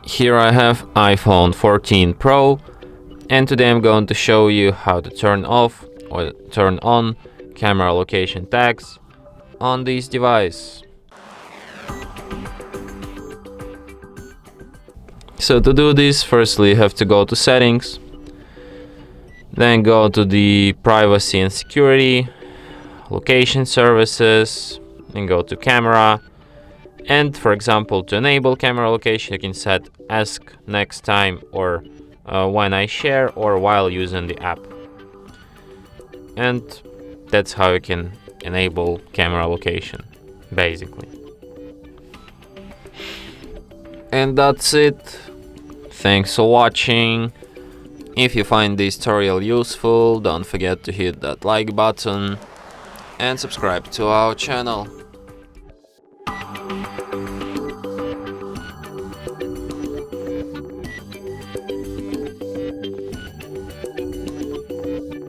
Here I have iPhone 14 Pro, and today I'm going to show you how to turn off or turn on camera location tags on this device. So to do this, firstly you have to go to settings, then go to the privacy and security, location services, and go to camera. And for example, to enable camera location, you can set ask next time or when I share or while using the app. And that's how you can enable camera location, basically. And that's it. Thanks for watching. If you find this tutorial useful, don't forget to hit that like button and subscribe to our channel.